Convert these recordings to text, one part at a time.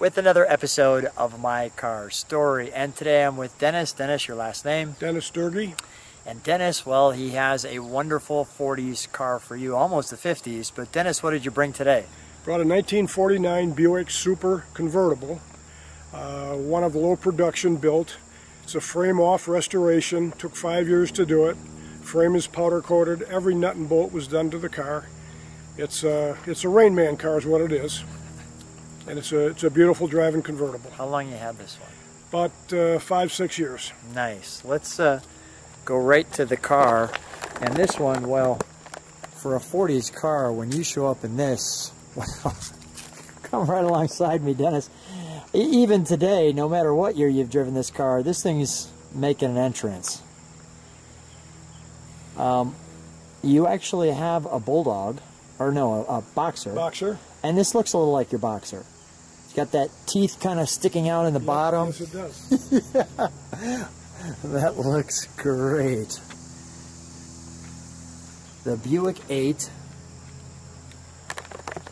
with another episode of My Car Story. And today I'm with Dennis. Dennis, your last name? Dennis Doerge. And Dennis, well, he has a wonderful 40s car for you, almost the 50s. But Dennis, what did you bring today? Brought a 1949 Buick Super Convertible, one of the low production built. It's a frame-off restoration, took 5 years to do it. Frame is powder coated, every nut and bolt was done to the car. It's a Rain Man car is what it is. And it's a beautiful driving convertible. How long you had this one? About 5-6 years. Nice. Let's go right to the car. And this one, well, for a 40s car, when you show up in this, well, come right alongside me, Dennis. Even today, no matter what year you've driven this car, this thing's making an entrance. You actually have a Bulldog, or no, a Boxer. Boxer. And this looks a little like your Boxer. It's got that teeth kind of sticking out in the bottom. Yes, it does. Yeah. That looks great. The Buick 8.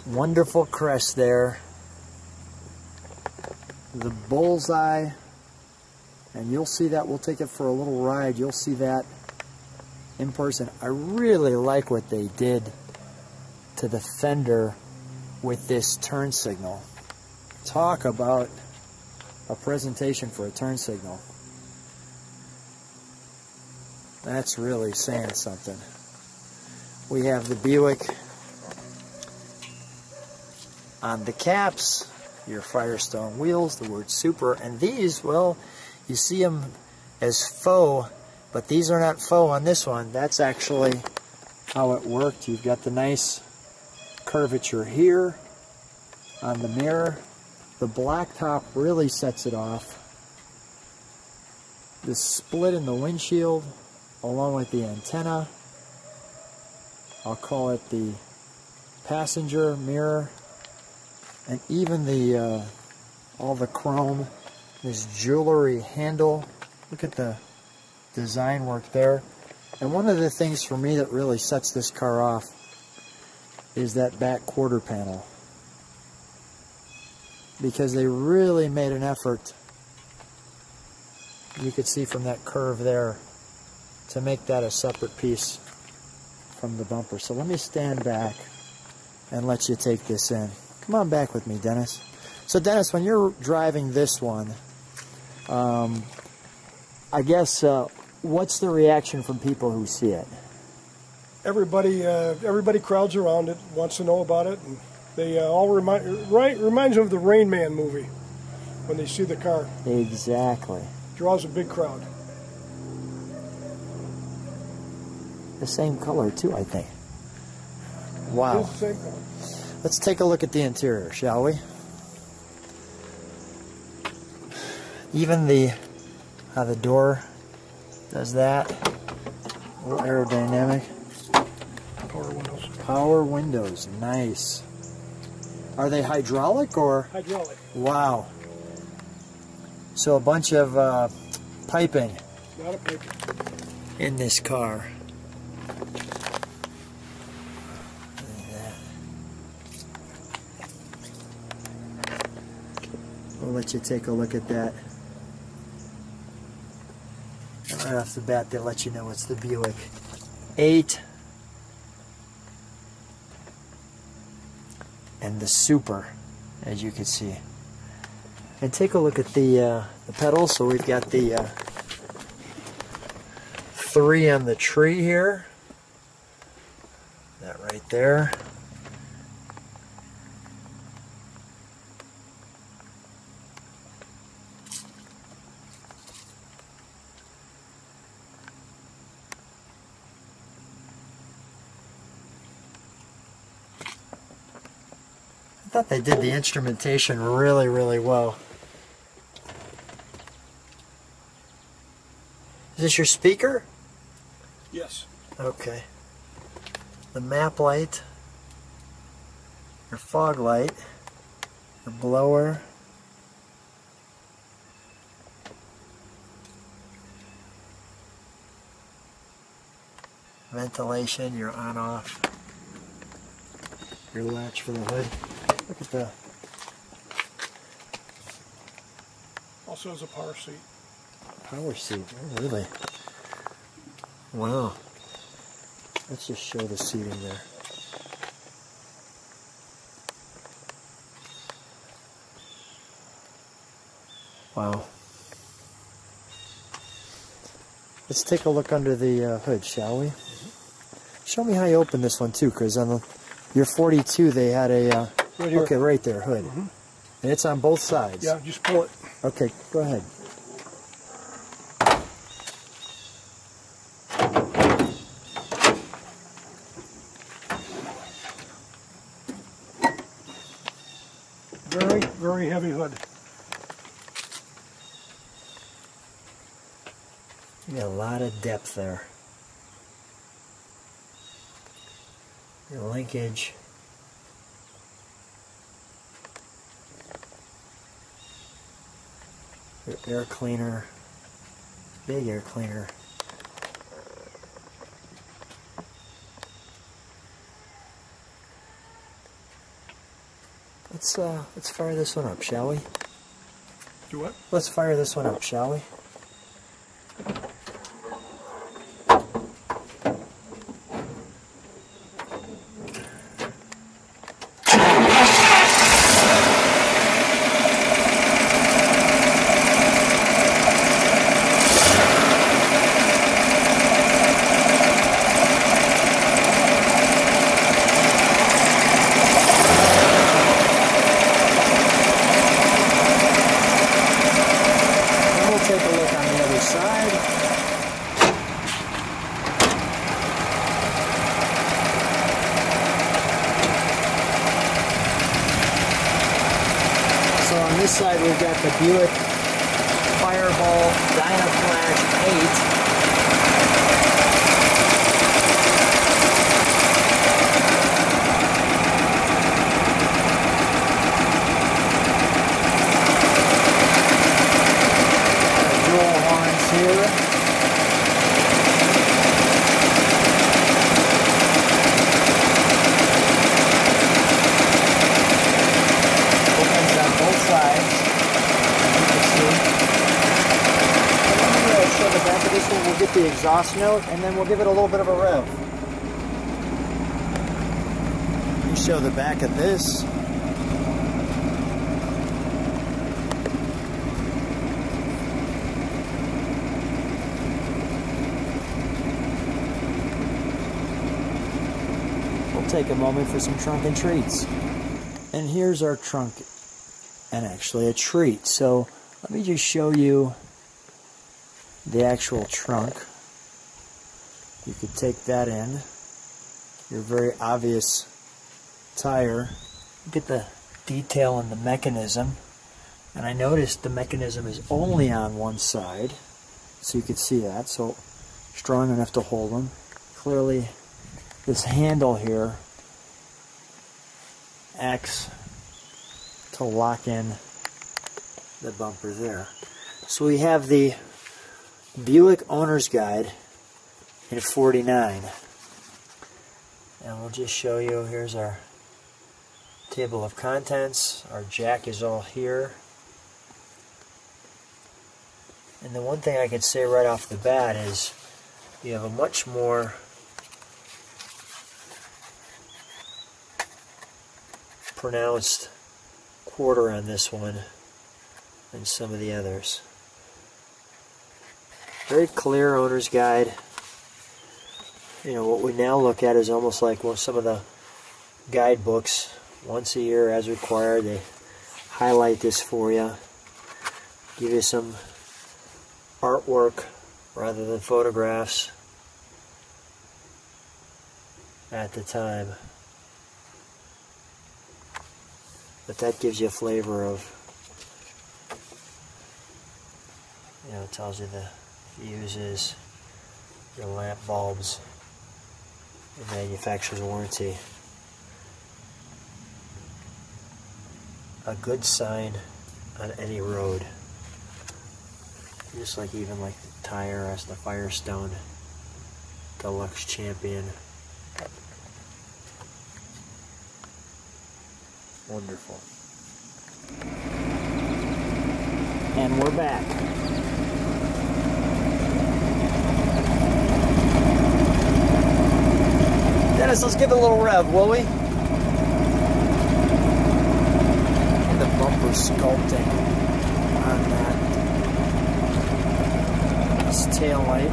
Wonderful crest there. The bullseye. And you'll see that. We'll take it for a little ride. You'll see that in person. I really like what they did to the fender with this turn signal. Talk about a presentation for a turn signal. That's really saying something. We have the Buick on the caps, your Firestone wheels, the word Super, and these, well, you see them as faux, but these are not faux on this one. That's actually how it worked. You've got the nice curvature here on the mirror. The black top really sets it off. The split in the windshield, along with the antenna. I'll call it the passenger mirror. And even the all the chrome, this jewelry handle. Look at the design work there. And one of the things for me that really sets this car off is that back quarter panel. Because they really made an effort, you could see from that curve there, to make that a separate piece from the bumper. So let me stand back and let you take this in. Come on back with me, Dennis. So Dennis, when you're driving this one, I guess, what's the reaction from people who see it? Everybody crowds around it, wants to know about it, and they all reminds them of the Rain Man movie when they see the car. Exactly. Draws a big crowd. The same color too, I think. Wow. It is the same color. Let's take a look at the interior, shall we? Even how the door does that. A little aerodynamic. Power windows. Power windows, nice. Are they hydraulic or? Hydraulic. Wow. So a bunch of piping. Not a pipe. In this car. We'll let you take a look at that. And right off the bat, they'll let you know it's the Buick 8 and the Super, as you can see. And take a look at the pedals. So we've got the 3 on the tree here. That right there. I thought they did the instrumentation really, really well. Is this your speaker? Yes. Okay. The map light, your fog light, your blower, ventilation, your on-off, your latch for the hood. Look at the Also has a power seat. Power seat, oh, really? Wow. Let's just show the seating there. Wow. Let's take a look under the hood, shall we? Show me how you open this one too, because on your 42 they had a right here. Okay, right there, hood, and it's on both sides. Yeah, just pull it. Okay, go ahead. Very, very heavy hood. You got a lot of depth there. Your linkage. Your air cleaner. Big air cleaner. Let's fire this one up, shall we? Do what? Let's fire this one up, shall we? Take a look on the other side. So on this side we've got the Buick Fireball Dynaflash 8. Here. Opens on both sides, you can see. And let me show the back of this one. We'll get the exhaust note and then we'll give it a little bit of a rev. Let me show the back of this. Take a moment for some trunk and treats. And here's our trunk and actually a treat. So let me just show you the actual trunk. You could take that in. Your very obvious tire. Look at the detail in the mechanism. And I noticed the mechanism is only on one side. So you could see that. So strong enough to hold them. Clearly this handle here acts to lock in the bumper there. So we have the Buick Owner's Guide in 49. And we'll just show you, here's our table of contents. Our jack is all here. And the one thing I can say right off the bat is you have a much more pronounced quarter on this one than some of the others. Very clear owner's guide. You know, what we now look at is almost like some of the guidebooks. Once a year as required, they highlight this for you, give you some artwork rather than photographs at the time. But that gives you a flavor of, you know, it tells you the fuses, your lamp bulbs, the manufacturer's warranty. A good sign on any road. Just like even like the tire as the Firestone Deluxe Champion. Wonderful. And we're back. Dennis, let's give it a little rev, will we? And the bumper sculpting on that. This tail light.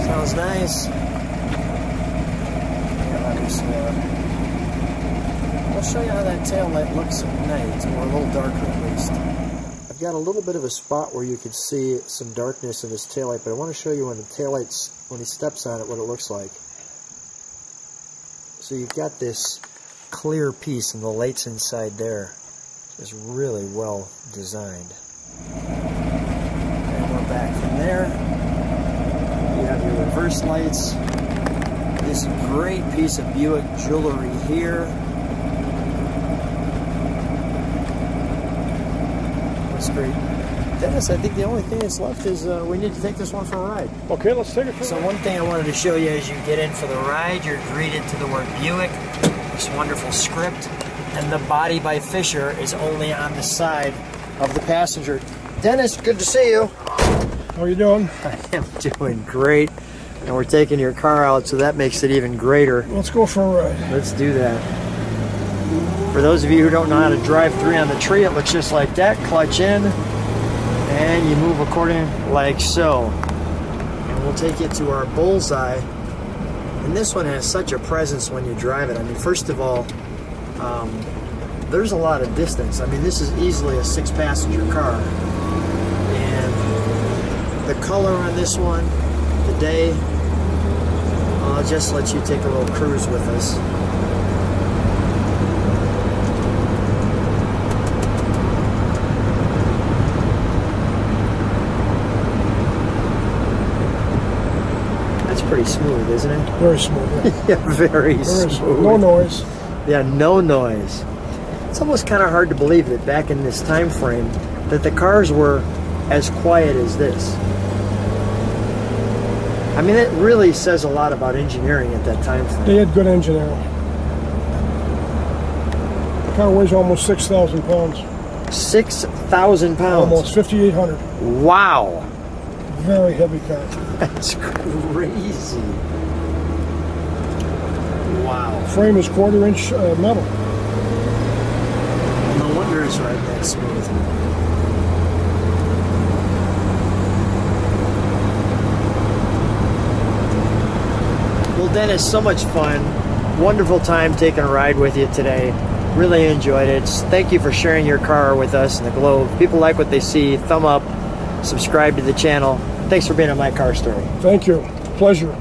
Sounds nice. I'll show you how that tail light looks at night, or a little darker at least. I've got a little bit of a spot where you can see some darkness in this tail light, but I want to show you when the tail light's, when he steps on it, what it looks like. So you've got this clear piece, and the lights inside there is really well designed. And we're back from there. You have your reverse lights. This great piece of Buick jewelry here. That's great. Dennis, I think the only thing that's left is we need to take this one for a ride. Okay, let's take it for a ride. So one thing I wanted to show you as you get in for the ride, you're greeted to the word Buick, this wonderful script, and the body by Fisher is only on the side of the passenger. Dennis, good to see you. How are you doing? I am doing great. And we're taking your car out, so that makes it even greater. Let's go for a ride. Let's do that. For those of you who don't know how to drive 3 on the tree, it looks just like that. Clutch in, and you move according like so. And we'll take it to our bullseye. And this one has such a presence when you drive it. I mean, first of all, there's a lot of distance. I mean, this is easily a 6-passenger car. And the color on this one, the day, I'll just let you take a little cruise with us. That's pretty smooth, isn't it? Very smooth. Yeah, yeah, very smooth. No noise. Yeah, no noise. It's almost kind of hard to believe that back in this time frame that the cars were as quiet as this. I mean, it really says a lot about engineering at that time frame. They had good engineering. The car weighs almost 6,000 pounds. 6,000 pounds? Almost 5,800. Wow. Very heavy car. That's crazy. Wow. Frame is 1/4-inch metal. No wonder it's right that smooth. Well, Dennis, so much fun. Wonderful time taking a ride with you today. Really enjoyed it. Thank you for sharing your car with us and the Globe. People like what they see. Thumb up. Subscribe to the channel. Thanks for being on My Car Story. Thank you. Pleasure.